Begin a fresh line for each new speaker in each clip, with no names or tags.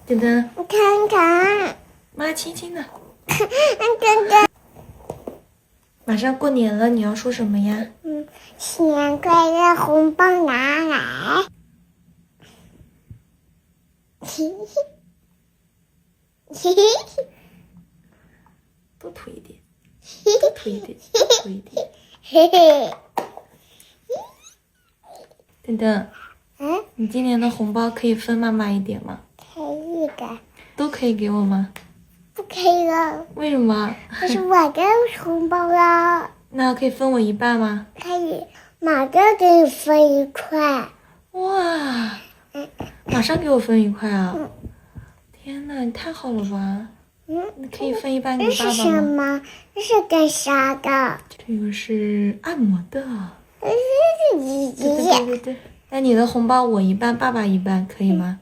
等等，
你看看，
妈轻轻的。
看看，
马上过年了，你要说什么呀？
新年快乐，红包拿来。嘿嘿嘿嘿
多涂一点，
嘿
多涂一点，多涂一点。
嘿嘿。
等等，你今年的红包可以分妈妈一点吗？
可以的，
都可以给我吗？
不可以了，
为什么？
这是我的红包了。
那可以分我一半吗？
可以，马上给你分1块。
哇，马上给我分1块啊！天哪，你太好了吧！你可以分一半给爸
这是什
爸吗？
么？这是干啥的？
这个是按摩的。
这是
对对对对对。那你的红包我一半，爸爸一半，可以吗？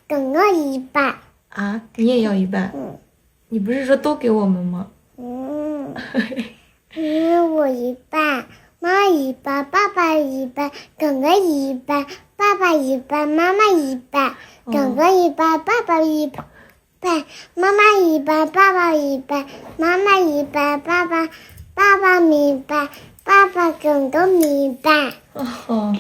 等我一半。
啊，你也要一半？你不是说都给我们吗？
我一半，妈一半，爸爸一半，哥哥一半，爸爸一半，妈妈一半，哥哥一半，爸爸一半，妈妈一半，爸爸一半，妈妈一半，爸爸明白，爸爸哥哥明白。
哦。